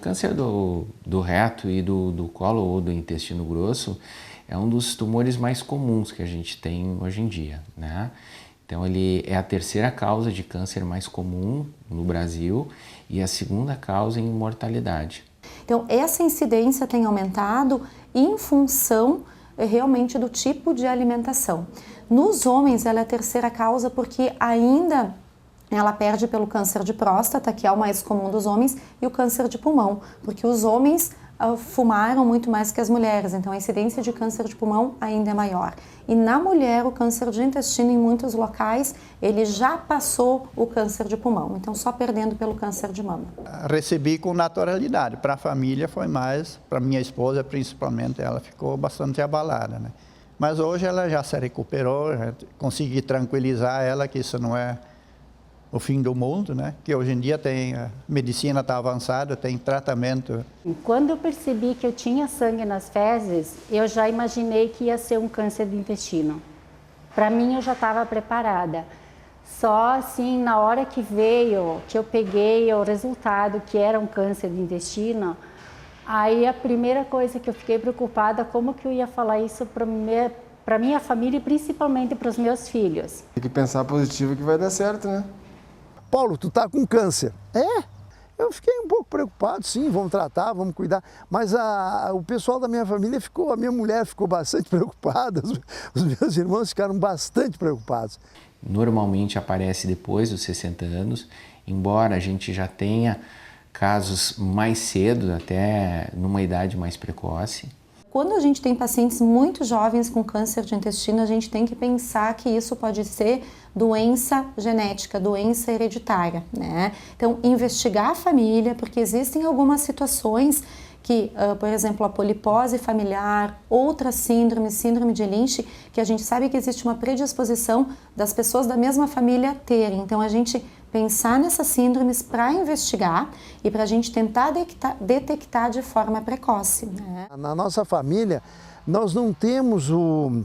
câncer do reto e do colo ou do intestino grosso é um dos tumores mais comuns que a gente tem hoje em dia, né? Então ele é a terceira causa de câncer mais comum no Brasil e a segunda causa em mortalidade. Então essa incidência tem aumentado em função realmente do tipo de alimentação. Nos homens ela é a terceira causa porque ainda ela perde pelo câncer de próstata, que é o mais comum dos homens, e o câncer de pulmão, porque os homens fumaram muito mais que as mulheres, então a incidência de câncer de pulmão ainda é maior. E na mulher, o câncer de intestino, em muitos locais, ele já passou o câncer de pulmão, então só perdendo pelo câncer de mama. Recebi com naturalidade, para a família foi mais, para minha esposa principalmente, ela ficou bastante abalada, né? Mas hoje ela já se recuperou, já consegui tranquilizar ela que isso não é o fim do mundo, né? Que hoje em dia a medicina está avançada, tem tratamento. Quando eu percebi que eu tinha sangue nas fezes, eu já imaginei que ia ser um câncer de intestino. Para mim, eu já estava preparada. Só assim, na hora que veio, que eu peguei o resultado que era um câncer de intestino, aí a primeira coisa que eu fiquei preocupada, como que eu ia falar isso para minha família e principalmente para os meus filhos. Tem que pensar positivo que vai dar certo, né? Paulo, tu tá com câncer. Eu fiquei um pouco preocupado, sim, vamos tratar, vamos cuidar. Mas o pessoal da minha família a minha mulher ficou bastante preocupada, os meus irmãos ficaram bastante preocupados. Normalmente aparece depois dos 60 anos, embora a gente já tenha casos mais cedo, até numa idade mais precoce. Quando a gente tem pacientes muito jovens com câncer de intestino, a gente tem que pensar que isso pode ser doença genética, doença hereditária, né? Então, investigar a família, porque existem algumas situações que, por exemplo, a polipose familiar, outras síndromes, síndrome de Lynch, que a gente sabe que existe uma predisposição das pessoas da mesma família terem. Então, a gente pensar nessas síndromes para investigar e para a gente tentar detectar de forma precoce, né? Na nossa família, nós não temos o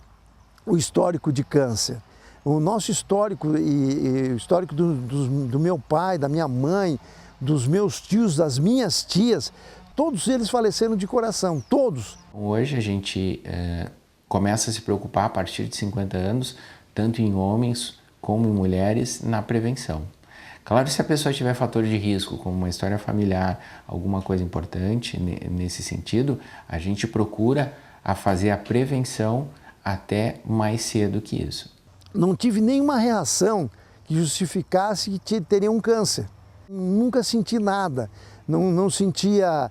histórico de câncer. O nosso histórico e o histórico do meu pai, da minha mãe, dos meus tios, das minhas tias, todos eles faleceram de coração, todos. Hoje a gente começa a se preocupar a partir de 50 anos, tanto em homens como em mulheres, na prevenção. Claro, se a pessoa tiver fator de risco, como uma história familiar, alguma coisa importante nesse sentido, a gente procura fazer a prevenção até mais cedo que isso. Não tive nenhuma reação que justificasse que teria um câncer. Nunca senti nada, não sentia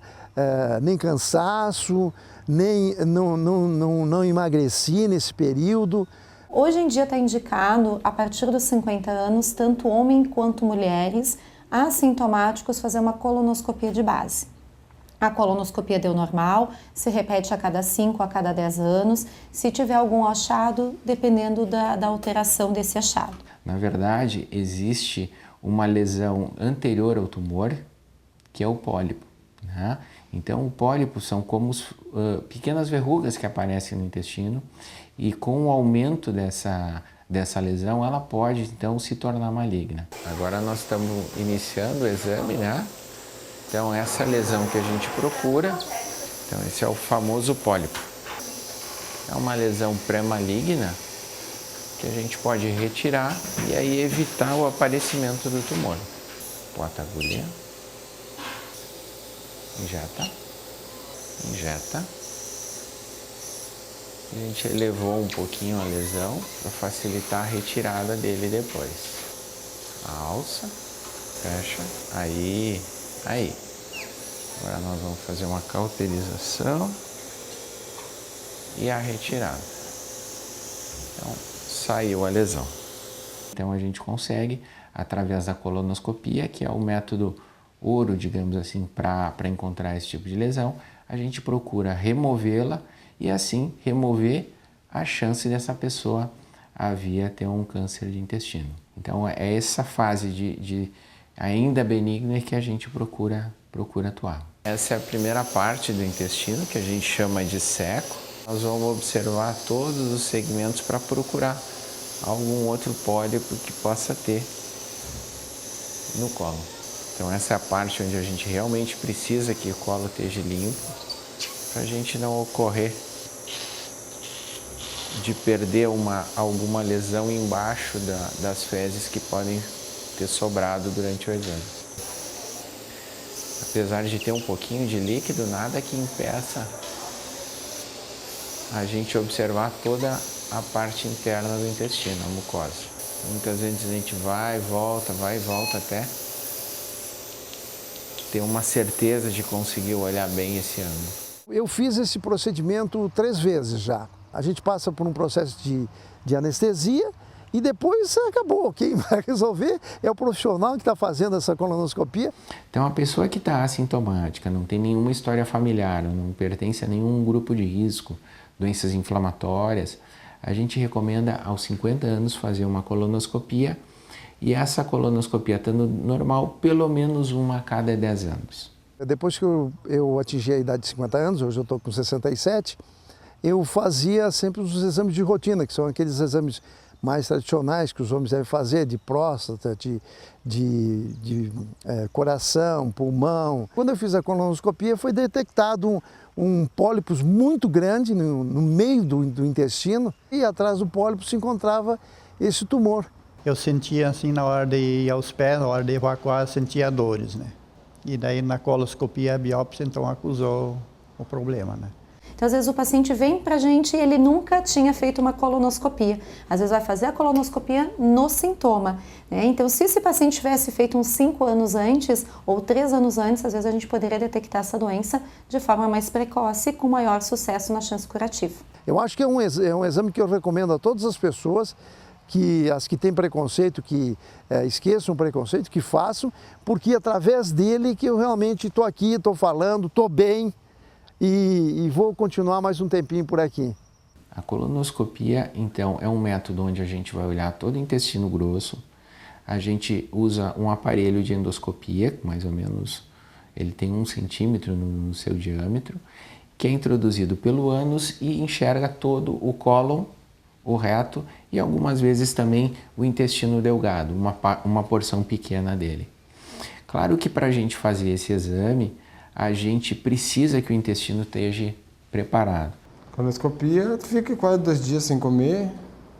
nem cansaço, não emagreci nesse período. Hoje em dia está indicado, a partir dos 50 anos, tanto homem quanto mulheres assintomáticos fazer uma colonoscopia de base. A colonoscopia deu normal, se repete a cada 5 a cada 10 anos, se tiver algum achado, dependendo da alteração desse achado. Na verdade, existe uma lesão anterior ao tumor, que é o pólipo, né? Então, o pólipo são como pequenas verrugas que aparecem no intestino e com o aumento dessa lesão, ela pode, então, se tornar maligna. Agora nós estamos iniciando o exame, né? Então, essa lesão que a gente procura, então esse é o famoso pólipo. É uma lesão pré-maligna que a gente pode retirar e aí evitar o aparecimento do tumor. Bota a agulha. Injeta. A gente elevou um pouquinho a lesão para facilitar a retirada dele depois. Alça, fecha, aí. Agora nós vamos fazer uma cauterização e a retirada. Então, saiu a lesão. Então a gente consegue, através da colonoscopia, que é o método ouro, digamos assim, para encontrar esse tipo de lesão, a gente procura removê-la e assim remover a chance dessa pessoa vir a ter um câncer de intestino. Então é essa fase de ainda benigna que a gente procura atuar. Essa é a primeira parte do intestino, que a gente chama de seco. Nós vamos observar todos os segmentos para procurar algum outro pólipo que possa ter no colo. Então essa é a parte onde a gente realmente precisa que o colo esteja limpo, para a gente não ocorrer de perder alguma lesão embaixo das fezes que podem ter sobrado durante o exame. Apesar de ter um pouquinho de líquido, nada que impeça a gente observar toda a parte interna do intestino, a mucosa. Muitas vezes a gente vai e volta até ter uma certeza de conseguir olhar bem esse ângulo. Eu fiz esse procedimento 3 vezes já. A gente passa por um processo de anestesia e depois acabou. Quem vai resolver é o profissional que está fazendo essa colonoscopia. Então, a pessoa que está assintomática, não tem nenhuma história familiar, não pertence a nenhum grupo de risco, doenças inflamatórias, a gente recomenda aos 50 anos fazer uma colonoscopia e essa colonoscopia estando normal, pelo menos uma a cada 10 anos. Depois que eu atingi a idade de 50 anos, hoje eu estou com 67, eu fazia sempre os exames de rotina, que são aqueles exames mais tradicionais que os homens devem fazer, de próstata, de coração, pulmão. Quando eu fiz a colonoscopia, foi detectado um pólipo muito grande no meio do intestino e atrás do pólipo se encontrava esse tumor. Eu sentia assim na hora de ir aos pés, na hora de evacuar, eu sentia dores, né? E daí na coloscopia, a biópsia, então acusou o problema, né? Então, às vezes o paciente vem pra gente e ele nunca tinha feito uma colonoscopia. Às vezes vai fazer a colonoscopia no sintoma, né? Então, se esse paciente tivesse feito uns 5 anos antes ou 3 anos antes, às vezes a gente poderia detectar essa doença de forma mais precoce, com maior sucesso na chance curativa. Eu acho que é um exame que eu recomendo a todas as pessoas, as que têm preconceito, que esqueçam o preconceito, que façam, porque é através dele que eu realmente estou aqui, estou falando, estou bem e vou continuar mais um tempinho por aqui. A colonoscopia, então, é um método onde a gente vai olhar todo o intestino grosso, a gente usa um aparelho de endoscopia, mais ou menos, ele tem 1 centímetro no seu diâmetro, que é introduzido pelo ânus e enxerga todo o cólon, o reto e algumas vezes também o intestino delgado, uma porção pequena dele. Claro que para a gente fazer esse exame, a gente precisa que o intestino esteja preparado. Colonoscopia, tu fica quase 2 dias sem comer.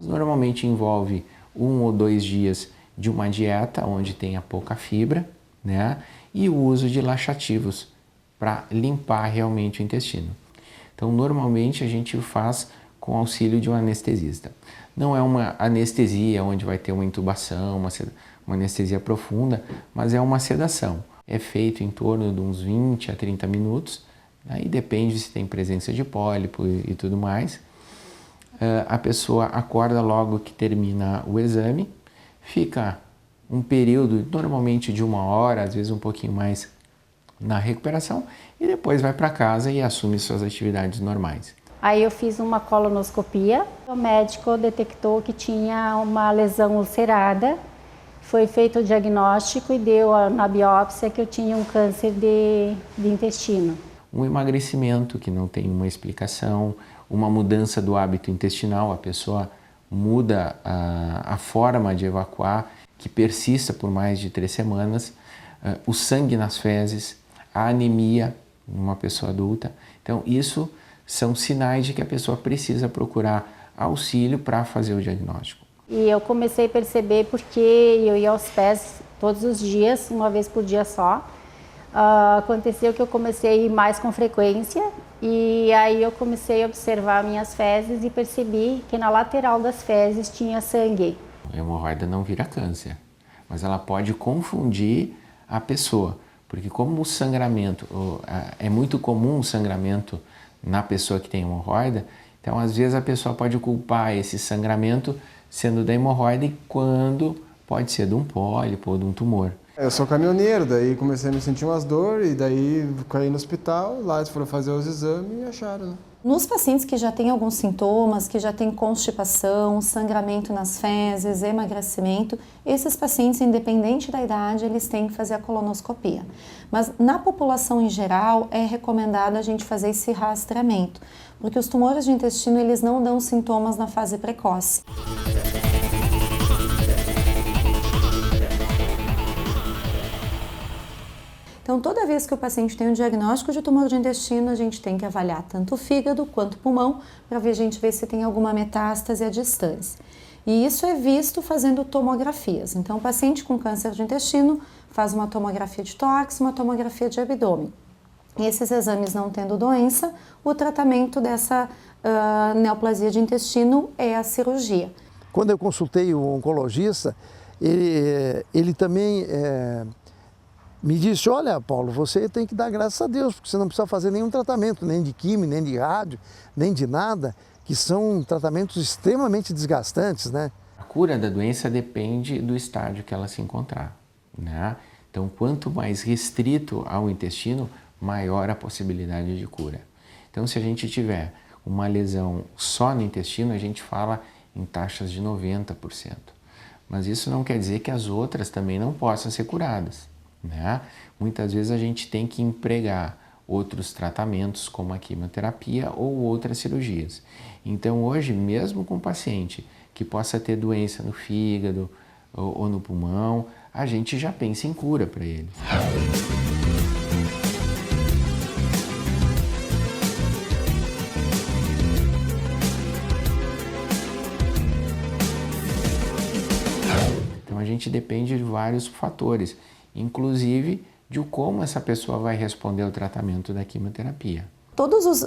Normalmente envolve 1 ou 2 dias de uma dieta onde tenha pouca fibra, né? E o uso de laxativos para limpar realmente o intestino. Então, normalmente a gente faz com auxílio de um anestesista. Não é uma anestesia onde vai ter uma intubação, uma anestesia profunda, mas é uma sedação. É feito em torno de uns 20 a 30 minutos, aí depende se tem presença de pólipo e tudo mais. A pessoa acorda logo que termina o exame, fica um período normalmente de 1 hora, às vezes um pouquinho mais na recuperação, e depois vai para casa e assume suas atividades normais. Aí eu fiz uma colonoscopia, o médico detectou que tinha uma lesão ulcerada, foi feito o diagnóstico e deu na biópsia que eu tinha um câncer de intestino. Um emagrecimento que não tem uma explicação, uma mudança do hábito intestinal, a pessoa muda a forma de evacuar, que persista por mais de 3 semanas, o sangue nas fezes, a anemia numa pessoa adulta. Então, isso são sinais de que a pessoa precisa procurar auxílio para fazer o diagnóstico. E eu comecei a perceber porque eu ia aos pés todos os dias, 1 vez por dia só. Aconteceu que eu comecei a ir mais com frequência e aí eu comecei a observar minhas fezes e percebi que na lateral das fezes tinha sangue. A hemorroida não vira câncer, mas ela pode confundir a pessoa, porque como o sangramento, é muito comum o sangramento na pessoa que tem hemorroida, então às vezes a pessoa pode culpar esse sangramento sendo da hemorroida quando pode ser de um pólipo ou de um tumor. Eu sou caminhoneiro, daí comecei a me sentir umas dores, e daí caí no hospital, lá eles foram fazer os exames e acharam, né? Nos pacientes que já têm alguns sintomas, que já têm constipação, sangramento nas fezes, emagrecimento, esses pacientes, independente da idade, eles têm que fazer a colonoscopia. Mas na população em geral, é recomendado a gente fazer esse rastreamento, porque os tumores de intestino, eles não dão sintomas na fase precoce. Então, toda vez que o paciente tem um diagnóstico de tumor de intestino, a gente tem que avaliar tanto o fígado quanto o pulmão, para a gente ver se tem alguma metástase à distância. E isso é visto fazendo tomografias. Então, o paciente com câncer de intestino faz uma tomografia de tórax, uma tomografia de abdômen. E esses exames não tendo doença, o tratamento dessa neoplasia de intestino é a cirurgia. Quando eu consultei o oncologista, ele também me disse, olha, Paulo, você tem que dar graças a Deus, porque você não precisa fazer nenhum tratamento, nem de químio, nem de rádio, nem de nada, que são tratamentos extremamente desgastantes, né? A cura da doença depende do estágio que ela se encontrar, né? Então, quanto mais restrito ao intestino, maior a possibilidade de cura. Então, se a gente tiver uma lesão só no intestino, a gente fala em taxas de 90%. Mas isso não quer dizer que as outras também não possam ser curadas, né? Muitas vezes a gente tem que empregar outros tratamentos, como a quimioterapia ou outras cirurgias. Então, hoje, mesmo com um paciente que possa ter doença no fígado ou no pulmão, a gente já pensa em cura para ele. Então, a gente depende de vários fatores, inclusive de como essa pessoa vai responder ao tratamento da quimioterapia. Todos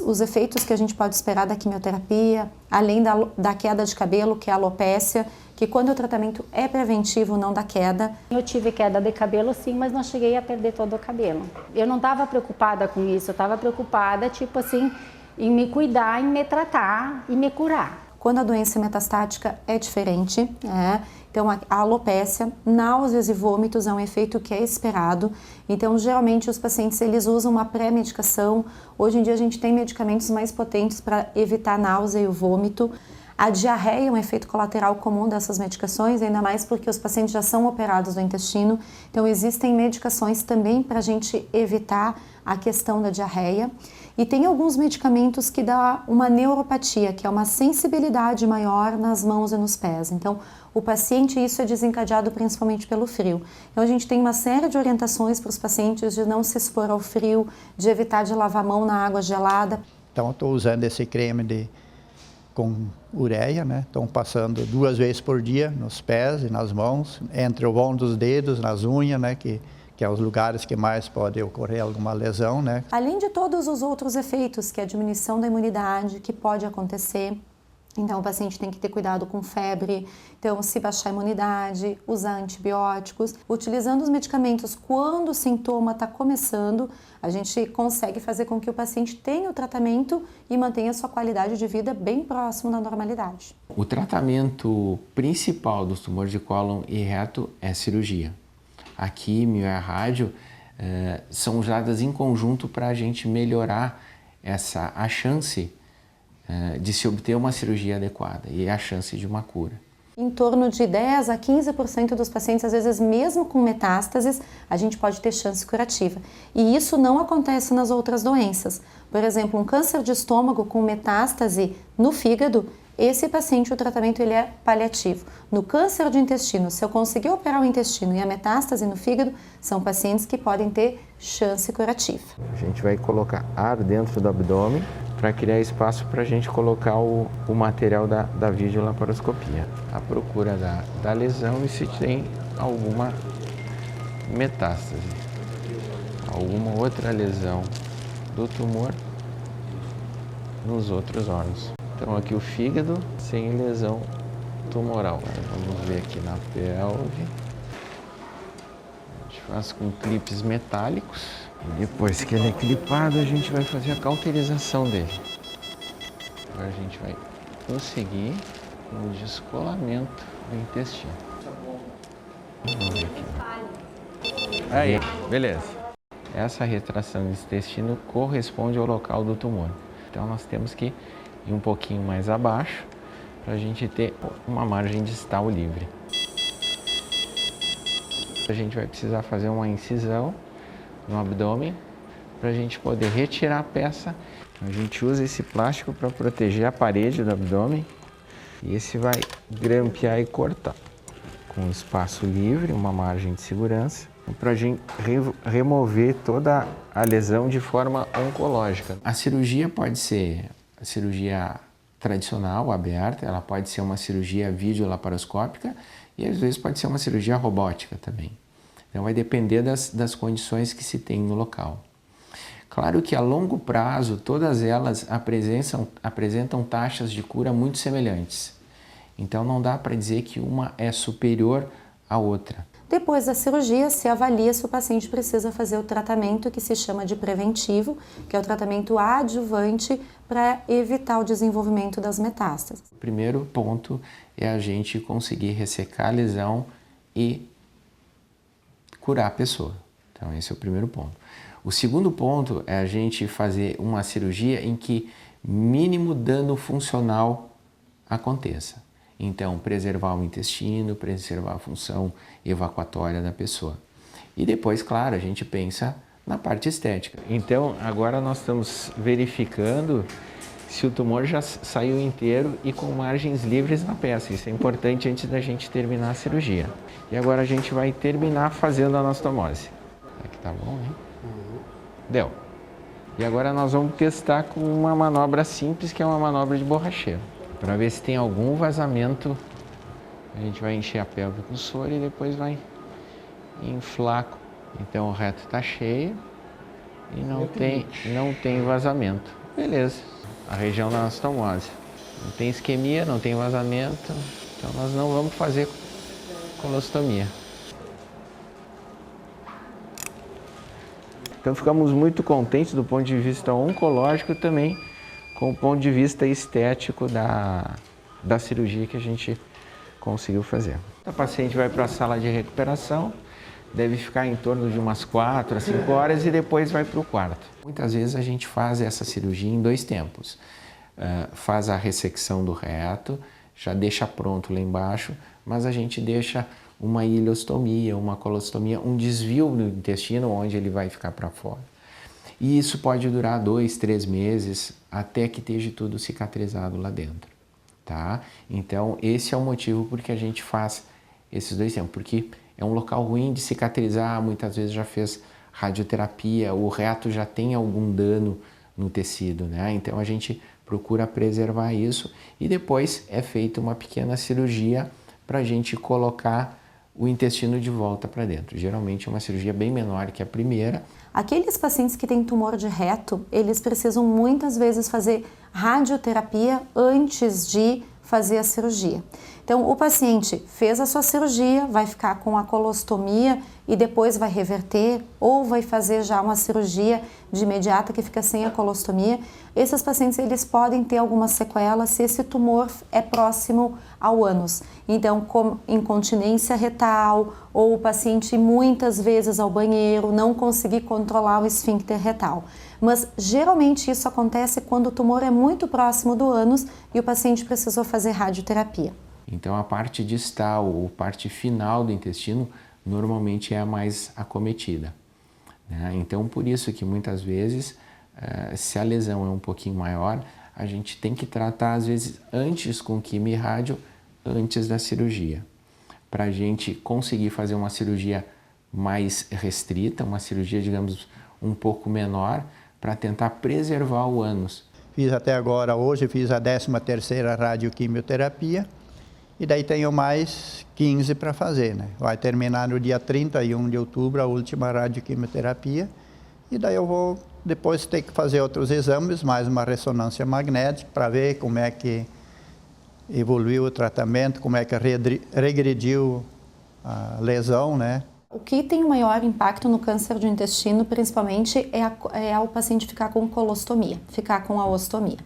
os efeitos que a gente pode esperar da quimioterapia, além da queda de cabelo, que é a alopécia, que quando o tratamento é preventivo, não dá queda. Eu tive queda de cabelo sim, mas não cheguei a perder todo o cabelo. Eu não estava preocupada com isso, eu estava preocupada, tipo assim, em me cuidar, em me tratar e me curar. Quando a doença metastática é diferente, então a alopécia, náuseas e vômitos é um efeito que é esperado. Então, geralmente, os pacientes eles usam uma pré-medicação. Hoje em dia, a gente tem medicamentos mais potentes para evitar a náusea e o vômito. A diarreia é um efeito colateral comum dessas medicações, ainda mais porque os pacientes já são operados do intestino. Então, existem medicações também para a gente evitar a questão da diarreia. E tem alguns medicamentos que dão uma neuropatia, que é uma sensibilidade maior nas mãos e nos pés. Então, o paciente, isso é desencadeado principalmente pelo frio. Então, a gente tem uma série de orientações para os pacientes de não se expor ao frio, de evitar de lavar a mão na água gelada. Então, eu estou usando esse creme com ureia, né? Estou passando 2 vezes por dia nos pés e nas mãos, entre o vão dos dedos, nas unhas, né? Que é os lugares que mais pode ocorrer alguma lesão, né? Além de todos os outros efeitos, que é a diminuição da imunidade, que pode acontecer. Então, o paciente tem que ter cuidado com febre, então, se baixar a imunidade, usar antibióticos. Utilizando os medicamentos quando o sintoma está começando, a gente consegue fazer com que o paciente tenha o tratamento e mantenha a sua qualidade de vida bem próximo da normalidade. O tratamento principal dos tumores de cólon e reto é cirurgia. A quimio e a rádio são usadas em conjunto para a gente melhorar a chance de se obter uma cirurgia adequada e a chance de uma cura. Em torno de 10 a 15% dos pacientes, às vezes mesmo com metástases, a gente pode ter chance curativa. E isso não acontece nas outras doenças. Por exemplo, um câncer de estômago com metástase no fígado, esse paciente, o tratamento ele é paliativo. No câncer de intestino, se eu conseguir operar o intestino e a metástase no fígado, são pacientes que podem ter chance curativa. A gente vai colocar ar dentro do abdômen para criar espaço para a gente colocar o material da videolaparoscopia. A procura da lesão e se tem alguma metástase, alguma outra lesão do tumor nos outros órgãos. Então aqui o fígado sem lesão tumoral. Vamos ver aqui na pelve. A gente faz com clipes metálicos. E depois que ele é clipado, a gente vai fazer a cauterização dele. Agora a gente vai conseguir o descolamento do intestino. Vamos ver aqui. Aí, beleza. Essa retração do intestino corresponde ao local do tumor. Então nós temos que ir um pouquinho mais abaixo para a gente ter uma margem distal livre. A gente vai precisar fazer uma incisão no abdômen para a gente poder retirar a peça. A gente usa esse plástico para proteger a parede do abdômen e esse vai grampear e cortar com espaço livre, uma margem de segurança. para a gente remover toda a lesão de forma oncológica. A cirurgia pode ser a cirurgia tradicional, aberta, ela pode ser uma cirurgia videolaparoscópica e às vezes pode ser uma cirurgia robótica também. Então vai depender das condições que se tem no local. Claro que a longo prazo todas elas apresentam taxas de cura muito semelhantes. Então não dá para dizer que uma é superior à outra. Depois da cirurgia, se avalia se o paciente precisa fazer o tratamento que se chama de preventivo, que é o tratamento adjuvante para evitar o desenvolvimento das metástases. O primeiro ponto é a gente conseguir ressecar a lesão e curar a pessoa. Então esse é o primeiro ponto. O segundo ponto é a gente fazer uma cirurgia em que mínimo dano funcional aconteça. Então, preservar o intestino, preservar a função evacuatória da pessoa. E depois, claro, a gente pensa na parte estética. Então, agora nós estamos verificando se o tumor já saiu inteiro e com margens livres na peça. Isso é importante antes da gente terminar a cirurgia. E agora a gente vai terminar fazendo a anastomose. Aqui tá bom, hein? Deu. E agora nós vamos testar com uma manobra simples, que é uma manobra de borracheiro. Para ver se tem algum vazamento, a gente vai encher a pelve com soro e depois vai inflar. Então o reto está cheio e não tem vazamento. Beleza, a região da anastomose. Não tem isquemia, não tem vazamento, então nós não vamos fazer colostomia. Então ficamos muito contentes do ponto de vista oncológico também, com o ponto de vista estético da cirurgia que a gente conseguiu fazer. A paciente vai para a sala de recuperação, deve ficar em torno de umas 4 a 5 horas e depois vai para o quarto. Muitas vezes a gente faz essa cirurgia em 2 tempos. Faz a ressecção do reto, já deixa pronto lá embaixo, mas a gente deixa uma ileostomia, uma colostomia, um desvio no intestino onde ele vai ficar para fora. E isso pode durar 2, 3 meses, até que esteja tudo cicatrizado lá dentro, tá? Então, esse é o motivo por que a gente faz esses 2 tempos, porque é um local ruim de cicatrizar, muitas vezes já fez radioterapia, o reto já tem algum dano no tecido, né? Então, a gente procura preservar isso e depois é feita uma pequena cirurgia para a gente colocar o intestino de volta para dentro. Geralmente é uma cirurgia bem menor que a primeira. Aqueles pacientes que têm tumor de reto, eles precisam muitas vezes fazer radioterapia antes de fazer a cirurgia. Então, o paciente fez a sua cirurgia, vai ficar com a colostomia e depois vai reverter, ou vai fazer já uma cirurgia de imediata que fica sem a colostomia. Esses pacientes, eles podem ter algumas sequelas se esse tumor é próximo ao ânus. Então, como incontinência retal, ou o paciente muitas vezes ao banheiro, não conseguir controlar o esfíncter retal. Mas geralmente isso acontece quando o tumor é muito próximo do ânus e o paciente precisou fazer radioterapia. Então a parte distal ou parte final do intestino normalmente é a mais acometida, né? Então por isso que muitas vezes, se a lesão é um pouquinho maior, a gente tem que tratar às vezes antes com quimio e rádio, antes da cirurgia, para a gente conseguir fazer uma cirurgia mais restrita, uma cirurgia, digamos, um pouco menor, para tentar preservar o ânus. Fiz até agora, hoje fiz a 13ª radioquimioterapia e daí tenho mais 15 para fazer, né? Vai terminar no dia 31 de outubro a última radioquimioterapia e daí eu vou depois ter que fazer outros exames, mais uma ressonância magnética para ver como é que evoluiu o tratamento, como é que regrediu a lesão, né? O que tem o maior impacto no câncer de intestino, principalmente, é o paciente ficar com colostomia, ficar com a ostomia.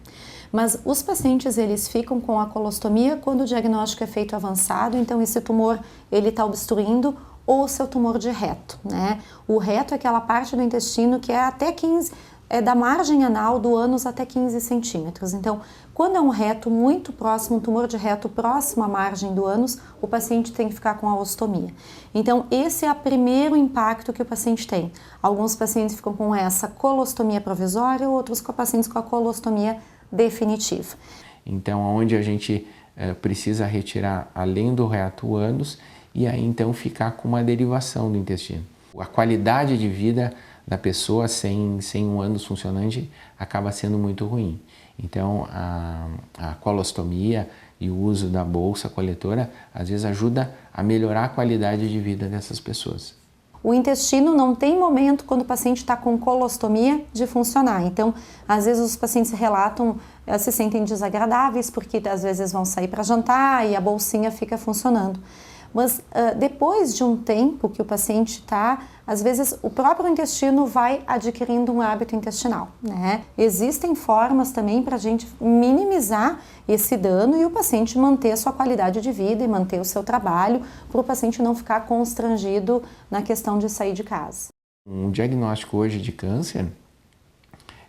Mas os pacientes, eles ficam com a colostomia quando o diagnóstico é feito avançado, então esse tumor, ele está obstruindo, ou seu tumor de reto, né? O reto é aquela parte do intestino que é até 15, da margem anal do ânus até 15 centímetros. Então, quando é um reto muito próximo, um tumor de reto próximo à margem do ânus, o paciente tem que ficar com a ostomia. Então, esse é o primeiro impacto que o paciente tem. Alguns pacientes ficam com essa colostomia provisória, outros pacientes com a colostomia definitiva. Então, onde a gente precisa retirar, além do reto, o ânus, e aí então ficar com uma derivação do intestino. A qualidade de vida da pessoa sem um ânus funcionante acaba sendo muito ruim. Então, a colostomia e o uso da bolsa coletora, às vezes ajuda a melhorar a qualidade de vida dessas pessoas. O intestino não tem momento, quando o paciente está com colostomia, de funcionar. Então, às vezes os pacientes relatam, se sentem desagradáveis, porque às vezes vão sair para jantar e a bolsinha fica funcionando. Mas depois de um tempo que o paciente está, às vezes o próprio intestino vai adquirindo um hábito intestinal, né? Existem formas também para a gente minimizar esse dano e o paciente manter a sua qualidade de vida e manter o seu trabalho, para o paciente não ficar constrangido na questão de sair de casa. Um diagnóstico hoje de câncer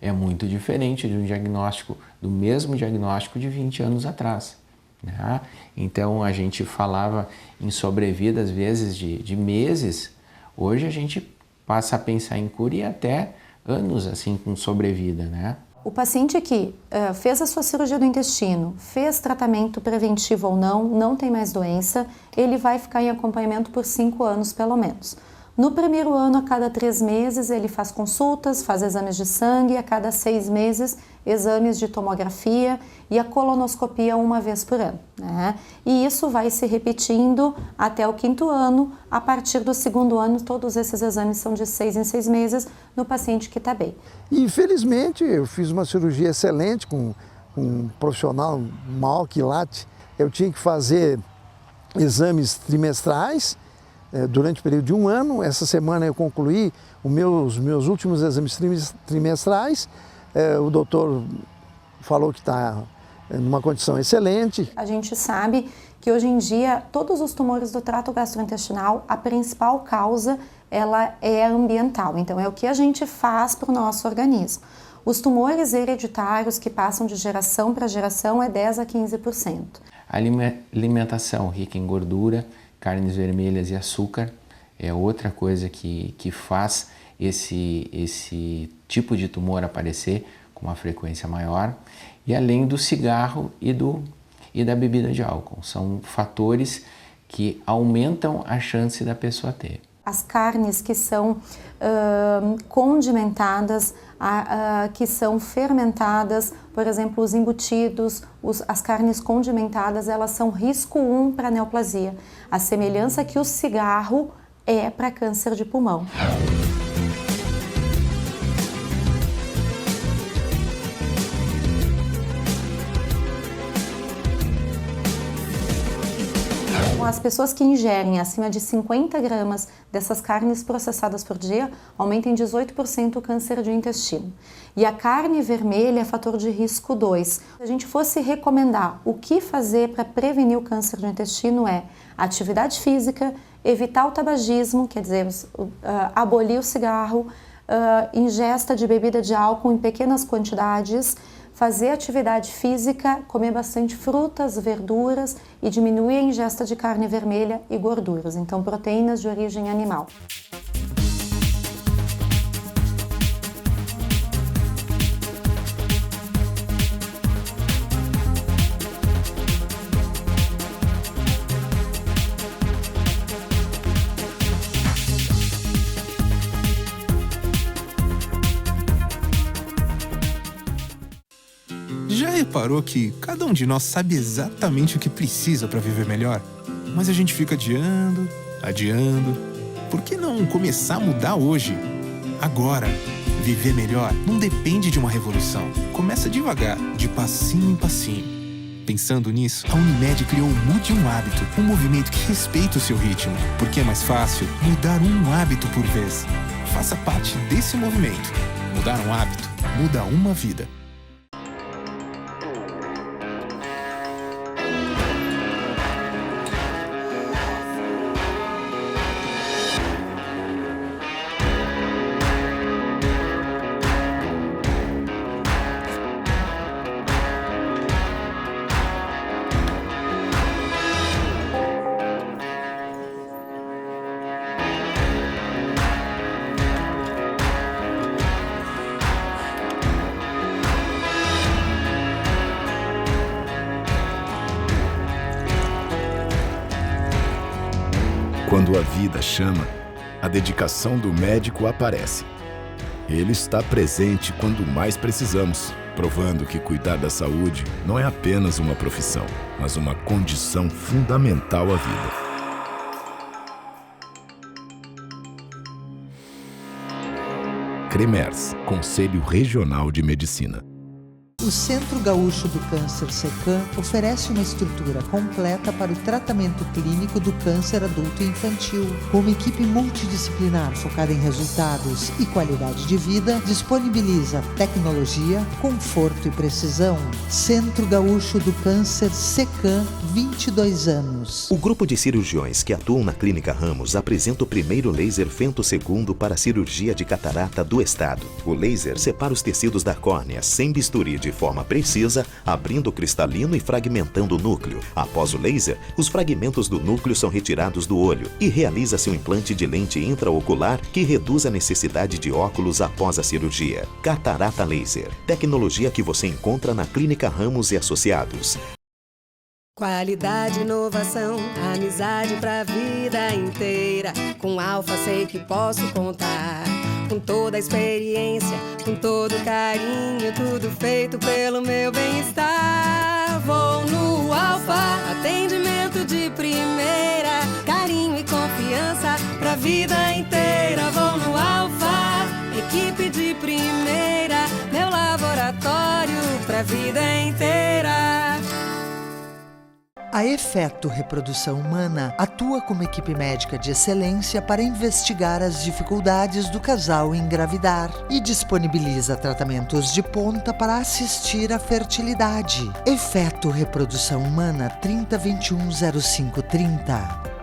é muito diferente de um diagnóstico, do mesmo diagnóstico de 20 anos atrás. Né? Então a gente falava em sobrevida às vezes de meses, hoje a gente passa a pensar em cura e até anos assim com sobrevida, né? O paciente que fez a sua cirurgia do intestino, fez tratamento preventivo ou não tem mais doença, ele vai ficar em acompanhamento por 5 anos pelo menos. No primeiro ano, a cada 3 meses, ele faz consultas, faz exames de sangue, a cada 6 meses, exames de tomografia e a colonoscopia 1 vez por ano, né? E isso vai se repetindo até o 5º ano. A partir do 2º ano, todos esses exames são de 6 em 6 meses no paciente que está bem. E infelizmente eu fiz uma cirurgia excelente com um profissional, mal quilate. Eu tinha que fazer exames trimestrais durante o período de 1 ano. Essa semana eu concluí os meus últimos exames trimestrais. O doutor falou que está numa condição excelente. A gente sabe que hoje em dia todos os tumores do trato gastrointestinal, a principal causa ela é ambiental, então é o que a gente faz para o nosso organismo. Os tumores hereditários que passam de geração para geração é 10 a 15%. A alimentação rica em gordura, carnes vermelhas e açúcar é outra coisa que faz esse tipo de tumor aparecer com uma frequência maior, e além do cigarro e da bebida de álcool. São fatores que aumentam a chance da pessoa ter. As carnes que são condimentadas, que são fermentadas, por exemplo, os embutidos, as carnes condimentadas, elas são risco 1 para neoplasia. A semelhança que o cigarro é para câncer de pulmão. As pessoas que ingerem acima de 50 gramas dessas carnes processadas por dia aumentam em 18% o câncer de intestino. E a carne vermelha é fator de risco 2. Se a gente fosse recomendar o que fazer para prevenir o câncer de intestino é atividade física, evitar o tabagismo, quer dizer, abolir o cigarro, ingesta de bebida de álcool em pequenas quantidades, fazer atividade física, comer bastante frutas, verduras e diminuir a ingesta de carne vermelha e gorduras, então proteínas de origem animal. Já reparou que cada um de nós sabe exatamente o que precisa para viver melhor? Mas a gente fica adiando. Por que não começar a mudar hoje? Agora. Viver melhor não depende de uma revolução. Começa devagar, de passinho em passinho. Pensando nisso, a Unimed criou o Mude um Hábito, um movimento que respeita o seu ritmo, porque é mais fácil mudar um hábito por vez. Faça parte desse movimento. Mudar um hábito muda uma vida. Quando a vida chama, a dedicação do médico aparece. Ele está presente quando mais precisamos, provando que cuidar da saúde não é apenas uma profissão, mas uma condição fundamental à vida. CREMERS, Conselho Regional de Medicina. O Centro Gaúcho do Câncer SECAM oferece uma estrutura completa para o tratamento clínico do câncer adulto e infantil. Com uma equipe multidisciplinar focada em resultados e qualidade de vida, disponibiliza tecnologia, conforto e precisão. Centro Gaúcho do Câncer SECAM, 22 anos. O grupo de cirurgiões que atuam na Clínica Ramos apresenta o primeiro laser femtossegundo para a cirurgia de catarata do estado. O laser separa os tecidos da córnea sem bisturi de forma precisa, abrindo o cristalino e fragmentando o núcleo. Após o laser, os fragmentos do núcleo são retirados do olho e realiza-se um implante de lente intraocular que reduz a necessidade de óculos após a cirurgia. Catarata Laser, tecnologia que você encontra na Clínica Ramos e Associados. Qualidade, inovação, amizade pra vida inteira. Com Alfa sei que posso contar. Com toda a experiência, com todo o carinho, tudo feito pelo meu bem-estar. Vou no Alfa, atendimento de primeira, carinho e confiança pra vida inteira. Vou no Alfa, equipe de primeira, meu laboratório pra vida inteira. A Efeto Reprodução Humana atua como equipe médica de excelência para investigar as dificuldades do casal em engravidar e disponibiliza tratamentos de ponta para assistir à fertilidade. Efeto Reprodução Humana 3021 0530.